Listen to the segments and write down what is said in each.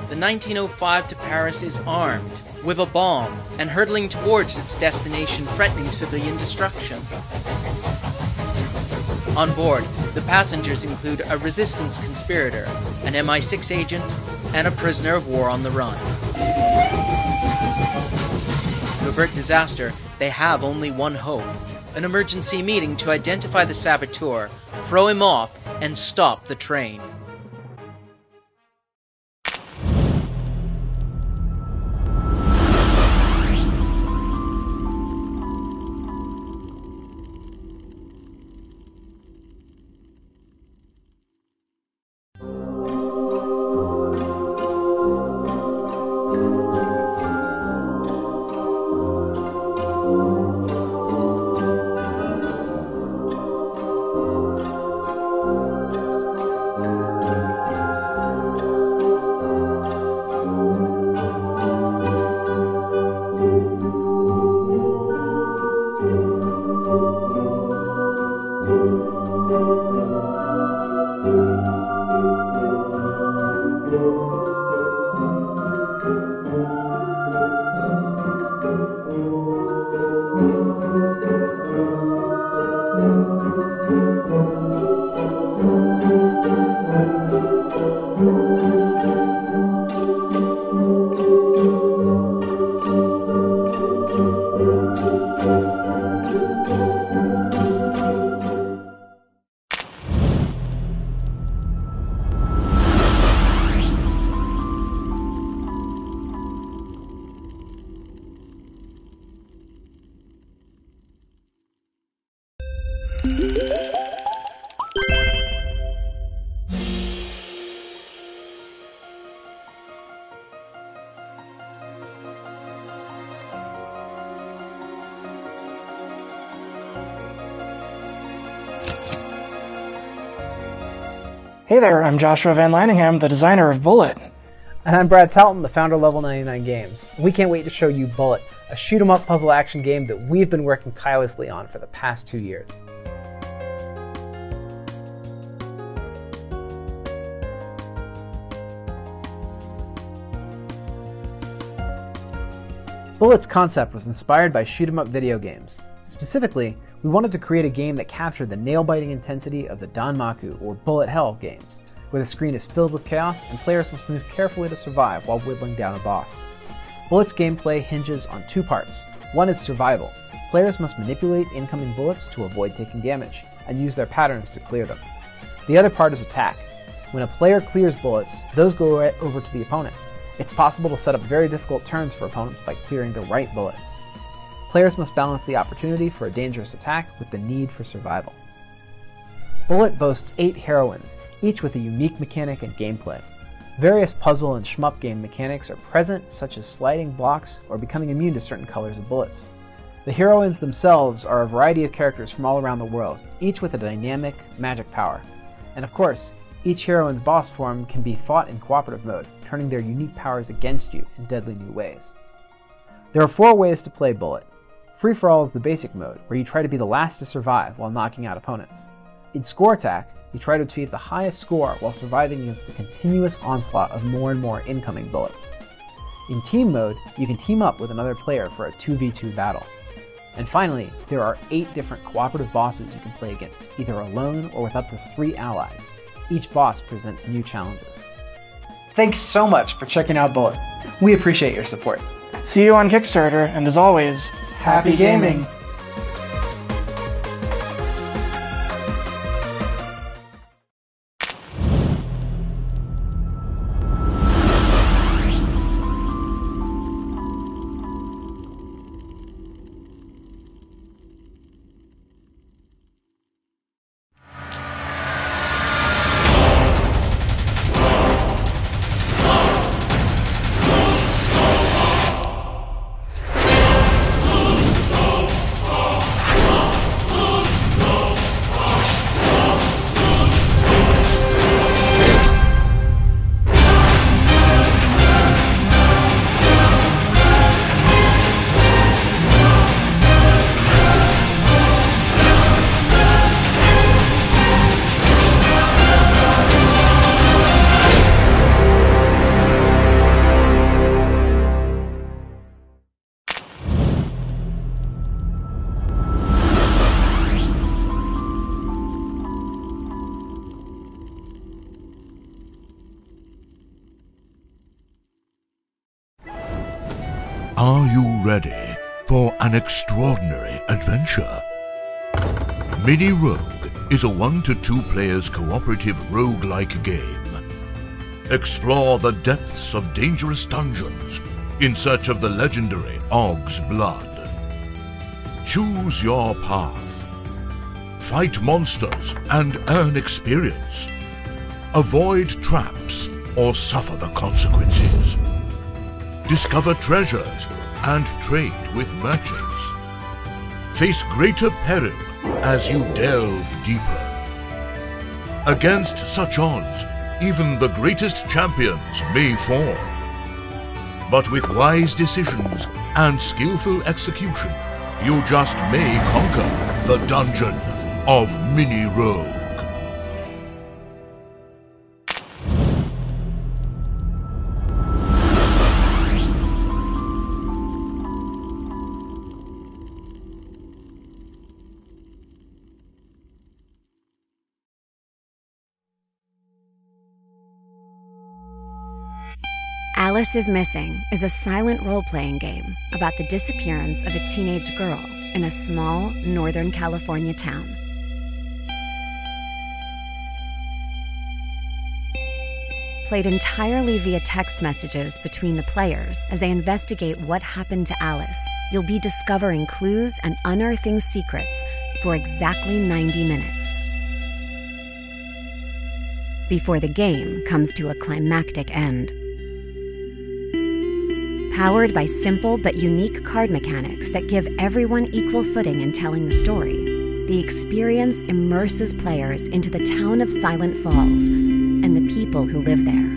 the 1905 to Paris is armed, with a bomb, and hurtling towards its destination threatening civilian destruction. On board, the passengers include a resistance conspirator, an MI6 agent, and a prisoner of war on the run. To avert disaster, they have only one hope: an emergency meeting to identify the saboteur, throw him off, and stop the train. Hey there, I'm Joshua Van Lanningham, the designer of Bullet. And I'm Brad Talton, the founder of Level 99 Games. We can't wait to show you Bullet, a shoot-'em-up puzzle action game that we've been working tirelessly on for the past 2 years. Bullet's concept was inspired by shoot-'em-up video games. Specifically, we wanted to create a game that captured the nail-biting intensity of the Danmaku, or bullet hell, games, where the screen is filled with chaos and players must move carefully to survive while whittling down a boss. Bullet's gameplay hinges on 2 parts. One is survival. Players must manipulate incoming bullets to avoid taking damage, and use their patterns to clear them. The other part is attack. When a player clears bullets, those go right over to the opponent. It's possible to set up very difficult turns for opponents by clearing the right bullets. Players must balance the opportunity for a dangerous attack with the need for survival. Bullet boasts 8 heroines, each with a unique mechanic and gameplay. Various puzzle and shmup game mechanics are present, such as sliding blocks or becoming immune to certain colors of bullets. The heroines themselves are a variety of characters from all around the world, each with a dynamic, magic power. And of course, each heroine's boss form can be fought in cooperative mode, turning their unique powers against you in deadly new ways. There are 4 ways to play Bullet. Free-for-all is the basic mode, where you try to be the last to survive while knocking out opponents. In Score Attack, you try to achieve the highest score while surviving against a continuous onslaught of more and more incoming bullets. In Team Mode, you can team up with another player for a 2v2 battle. And finally, there are 8 different cooperative bosses you can play against, either alone or with up to 3 allies. Each boss presents new challenges. Thanks so much for checking out Bullet. We appreciate your support. See you on Kickstarter, and as always, happy gaming! Are you ready for an extraordinary adventure? Mini Rogue is a 1 to 2 players cooperative roguelike game. Explore the depths of dangerous dungeons in search of the legendary Og's blood. Choose your path. Fight monsters and earn experience. Avoid traps or suffer the consequences. Discover treasures and trade with merchants. Face greater peril as you delve deeper. Against such odds, even the greatest champions may fall. But with wise decisions and skillful execution, you just may conquer the dungeon of Mini Rogue. Alice is Missing is a silent role-playing game about the disappearance of a teenage girl in a small Northern California town. Played entirely via text messages between the players as they investigate what happened to Alice, you'll be discovering clues and unearthing secrets for exactly 90 minutes. Before the game comes to a climactic end. Powered by simple but unique card mechanics that give everyone equal footing in telling the story, the experience immerses players into the town of Silent Falls and the people who live there.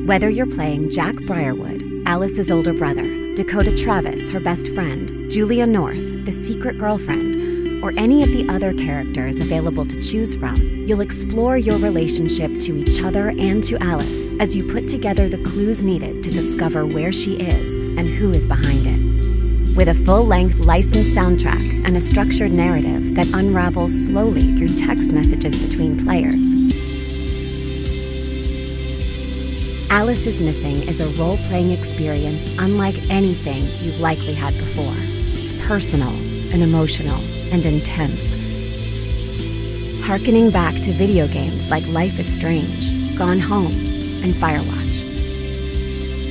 Whether you're playing Jack Briarwood, Alice's older brother, Dakota Travis, her best friend, Julia North, the secret girlfriend, or any of the other characters available to choose from, you'll explore your relationship to each other and to Alice as you put together the clues needed to discover where she is and who is behind it. With a full-length licensed soundtrack and a structured narrative that unravels slowly through text messages between players, Alice is Missing is a role-playing experience unlike anything you've likely had before. It's personal and emotional and intense. Harkening back to video games like Life is Strange, Gone Home, and Firewatch.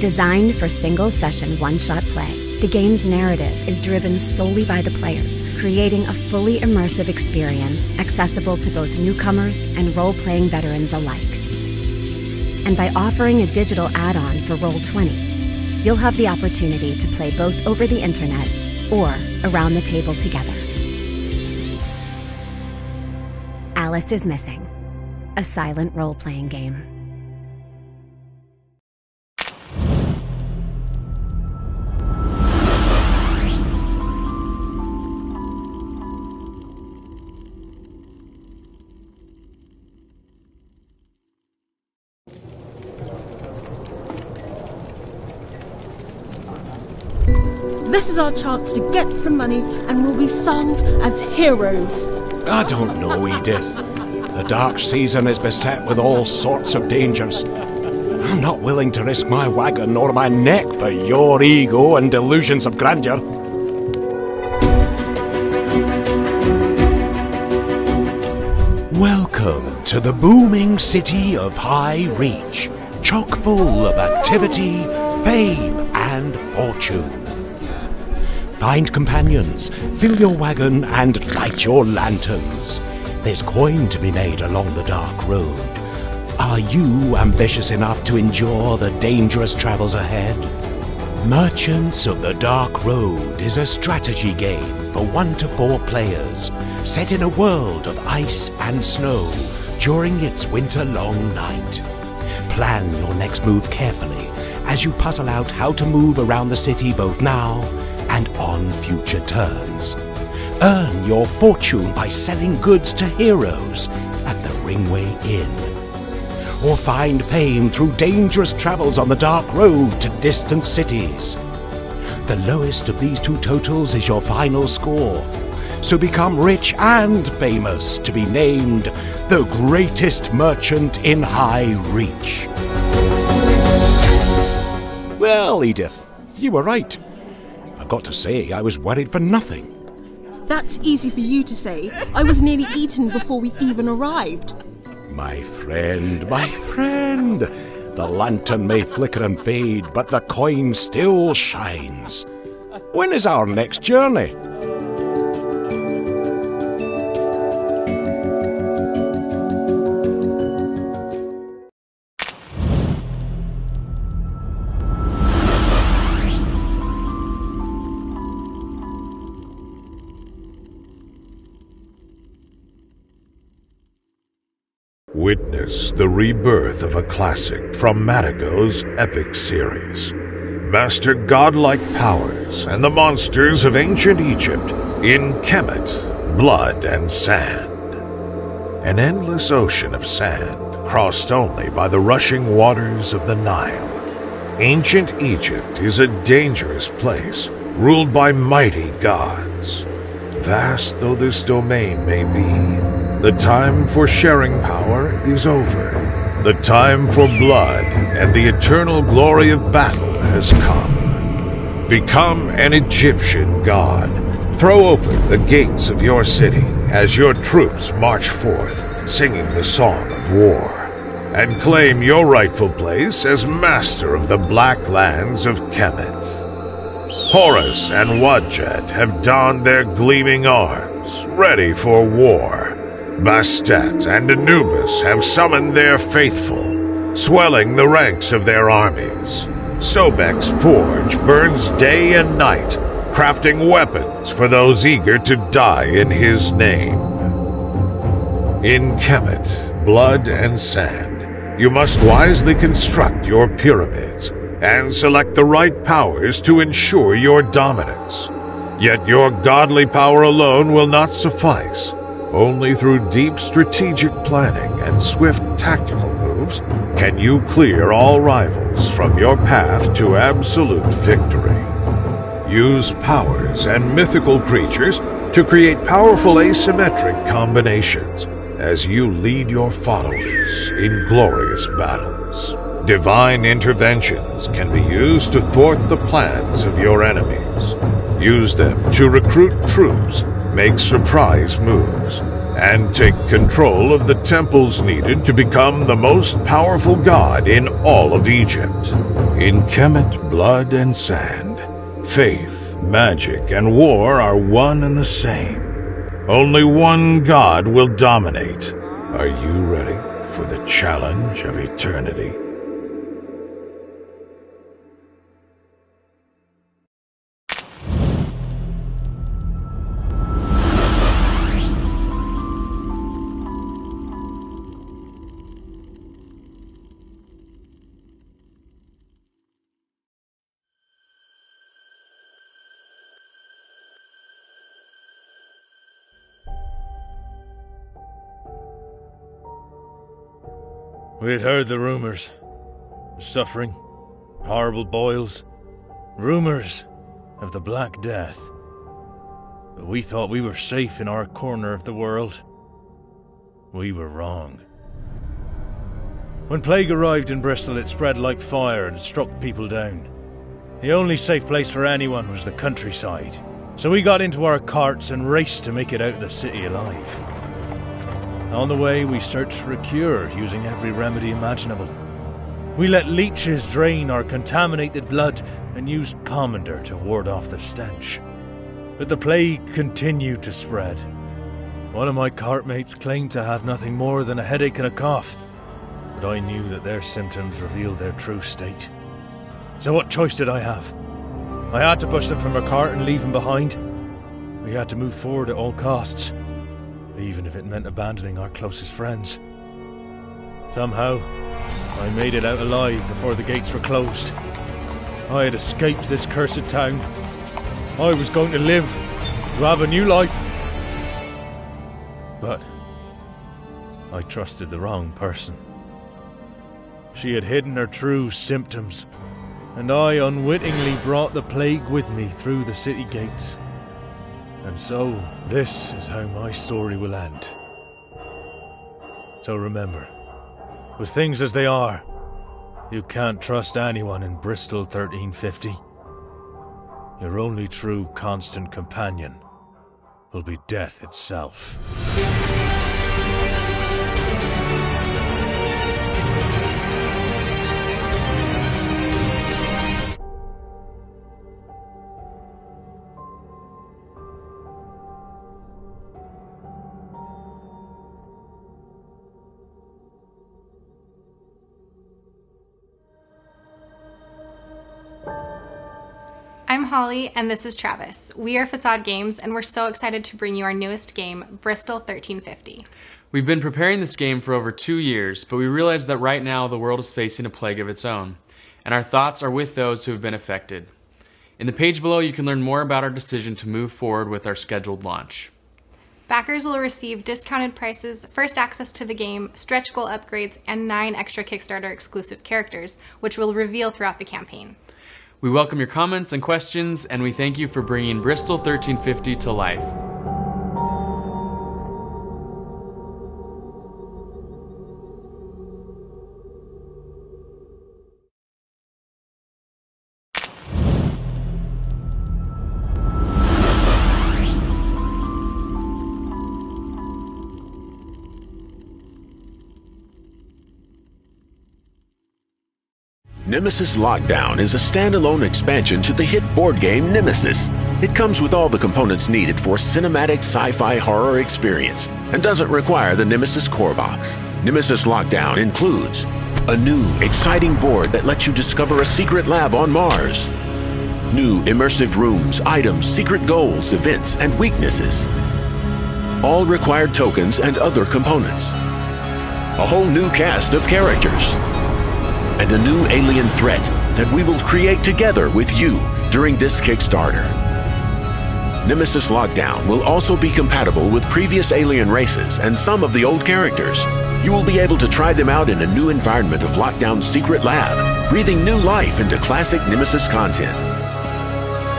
Designed for single-session one-shot play, the game's narrative is driven solely by the players, creating a fully immersive experience accessible to both newcomers and role-playing veterans alike. And by offering a digital add-on for Roll20, you'll have the opportunity to play both over the internet or around the table together. Alice is Missing, a silent role-playing game. This is our chance to get some money and we'll be sung as heroes. I don't know, Edith. The dark season is beset with all sorts of dangers. I'm not willing to risk my wagon or my neck for your ego and delusions of grandeur. Welcome to the booming city of High Reach, chock full of activity, fame, and fortune. Find companions, fill your wagon, and light your lanterns. There's coin to be made along the dark road. Are you ambitious enough to endure the dangerous travels ahead? Merchants of the Dark Road is a strategy game for 1 to 4 players, set in a world of ice and snow during its winter-long night. Plan your next move carefully as you puzzle out how to move around the city both now and on future turns. Earn your fortune by selling goods to heroes at the Ringway Inn. Or find fame through dangerous travels on the Dark Road to distant cities. The lowest of these two totals is your final score, so become rich and famous to be named the greatest merchant in High Reach. Well, Edith, you were right. I've got to say, I was worried for nothing. That's easy for you to say. I was nearly eaten before we even arrived. My friend, my friend. The lantern may flicker and fade, but the coin still shines. When is our next journey? Witness the rebirth of a classic from Matago's epic series. Master godlike powers and the monsters of ancient Egypt in Kemet, Blood and Sand. An endless ocean of sand crossed only by the rushing waters of the Nile. Ancient Egypt is a dangerous place, ruled by mighty gods. Vast though this domain may be, the time for sharing power is over. The time for blood and the eternal glory of battle has come. Become an Egyptian god. Throw open the gates of your city as your troops march forth, singing the song of war, and claim your rightful place as master of the black lands of Kemet. Horus and Wadjet have donned their gleaming arms, ready for war. Bastet and Anubis have summoned their faithful, swelling the ranks of their armies. Sobek's forge burns day and night, crafting weapons for those eager to die in his name. In Kemet, Blood and Sand, you must wisely construct your pyramids and select the right powers to ensure your dominance. Yet your godly power alone will not suffice. Only through deep strategic planning and swift tactical moves can you clear all rivals from your path to absolute victory. Use powers and mythical creatures to create powerful asymmetric combinations as you lead your followers in glorious battles. Divine interventions can be used to thwart the plans of your enemies. Use them to recruit troops, make surprise moves, and take control of the temples needed to become the most powerful god in all of Egypt. In Kemet, Blood and Sand, faith, magic, and war are one and the same. Only one god will dominate. Are you ready for the challenge of eternity? We had heard the rumors. Suffering, horrible boils, rumors of the Black Death. But we thought we were safe in our corner of the world. We were wrong. When plague arrived in Bristol, it spread like fire and struck people down. The only safe place for anyone was the countryside. So we got into our carts and raced to make it out of the city alive. On the way, we searched for a cure, using every remedy imaginable. We let leeches drain our contaminated blood and used pomander to ward off the stench. But the plague continued to spread. One of my cartmates claimed to have nothing more than a headache and a cough, but I knew that their symptoms revealed their true state. So what choice did I have? I had to push them from our cart and leave them behind. We had to move forward at all costs, even if it meant abandoning our closest friends. Somehow, I made it out alive before the gates were closed. I had escaped this cursed town. I was going to live, to have a new life. But I trusted the wrong person. She had hidden her true symptoms, and I unwittingly brought the plague with me through the city gates. And so, this is how my story will end. So remember, with things as they are, You can't trust anyone in Bristol 1350. Your only true constant companion will be death itself. I'm Holly, and this is Travis. We are Facade Games, and we're so excited to bring you our newest game, Bristol 1350. We've been preparing this game for over 2 years, but we realize that right now the world is facing a plague of its own, and our thoughts are with those who have been affected. In the page below, you can learn more about our decision to move forward with our scheduled launch. Backers will receive discounted prices, first access to the game, stretch goal upgrades, and 9 extra Kickstarter exclusive characters, which we'll reveal throughout the campaign. We welcome your comments and questions, and we thank you for bringing Bristol 1350 to life. Nemesis Lockdown is a standalone expansion to the hit board game Nemesis. It comes with all the components needed for cinematic sci-fi horror experience and doesn't require the Nemesis core box. Nemesis Lockdown includes a new, exciting board that lets you discover a secret lab on Mars, new immersive rooms, items, secret goals, events, and weaknesses, all required tokens and other components, a whole new cast of characters, and a new alien threat that we will create together with you during this Kickstarter. Nemesis Lockdown will also be compatible with previous alien races and some of the old characters. You will be able to try them out in a new environment of Lockdown's secret lab, breathing new life into classic Nemesis content.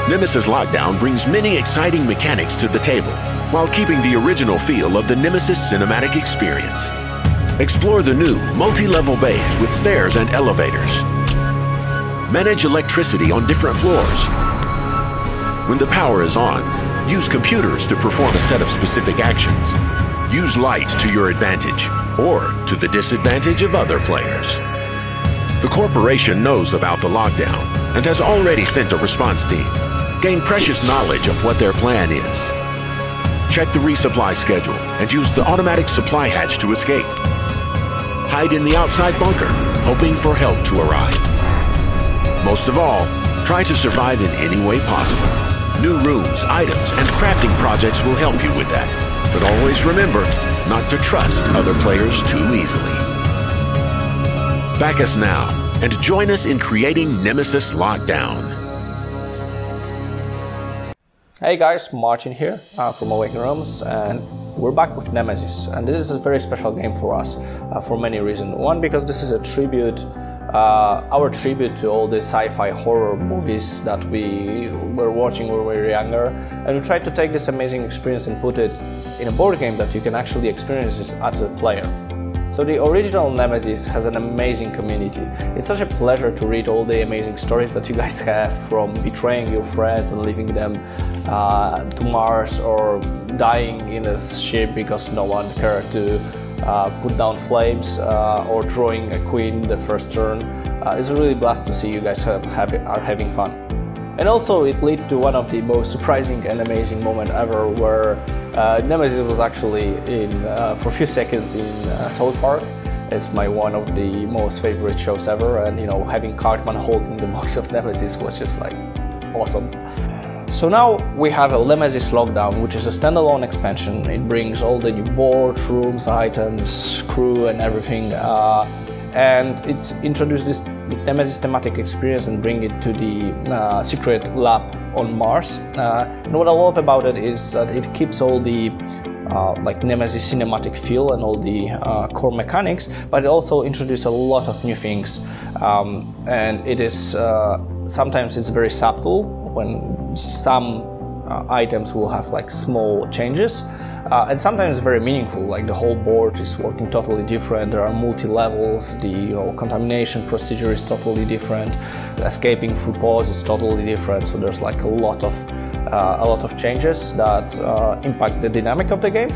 Nemesis Lockdown brings many exciting mechanics to the table while keeping the original feel of the Nemesis cinematic experience. Explore the new, multi-level base with stairs and elevators. Manage electricity on different floors. When the power is on, use computers to perform a set of specific actions. Use light to your advantage, or to the disadvantage of other players. The corporation knows about the lockdown and has already sent a response team. Gain precious knowledge of what their plan is. Check the resupply schedule and use the automatic supply hatch to escape. Hide in the outside bunker, hoping for help to arrive. Most of all, try to survive in any way possible. New rooms, items, and crafting projects will help you with that. But always remember not to trust other players too easily. Back us now and join us in creating Nemesis Lockdown. Hey guys, Martin here from Awaken Realms, and we're back with Nemesis. And this is a very special game for us for many reasons. One, because this is a tribute, our tribute to all the sci-fi horror movies that we were watching when we were younger. And we tried to take this amazing experience and put it in a board game that you can actually experience this as a player. So the original Nemesis has an amazing community. It's such a pleasure to read all the amazing stories that you guys have, from betraying your friends and leaving them to Mars, or dying in a ship because no one cared to put down flames, or drawing a queen the first turn. It's really blessed to see you guys are having fun. And also it led to one of the most surprising and amazing moments ever, where Nemesis was actually in for a few seconds in South Park. It's one of the most favorite shows ever, and you know, having Cartman holding the box of Nemesis was just like awesome. So now we have a Nemesis Lockdown, which is a standalone expansion. It brings all the new boards, rooms, items, crew, and everything. And it introduced this Nemesis thematic experience and bring it to the secret lab on Mars. And what I love about it is that it keeps all the like Nemesis cinematic feel and all the core mechanics, but it also introduces a lot of new things. And it is sometimes it's very subtle when some items will have like small changes, and sometimes very meaningful, like the whole board is working totally different, there are multi-levels, the contamination procedure is totally different, escaping through pause is totally different, so there's like a lot of changes that impact the dynamic of the game.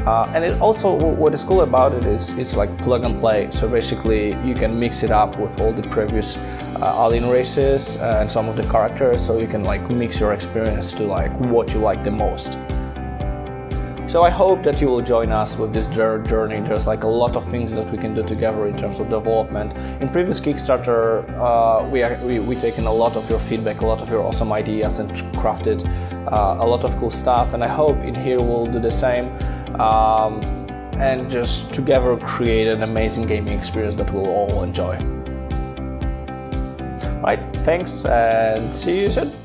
And it also, what is cool about it is it's like plug and play, so basically you can mix it up with all the previous alien races and some of the characters, so you can like mix your experience to like what you like the most. So I hope that you will join us with this journey. There's like a lot of things that we can do together in terms of development. In previous Kickstarter, we taken a lot of your feedback, a lot of your awesome ideas, and crafted a lot of cool stuff, and I hope in here we'll do the same. And just together create an amazing gaming experience that we'll all enjoy. Right, thanks and see you soon.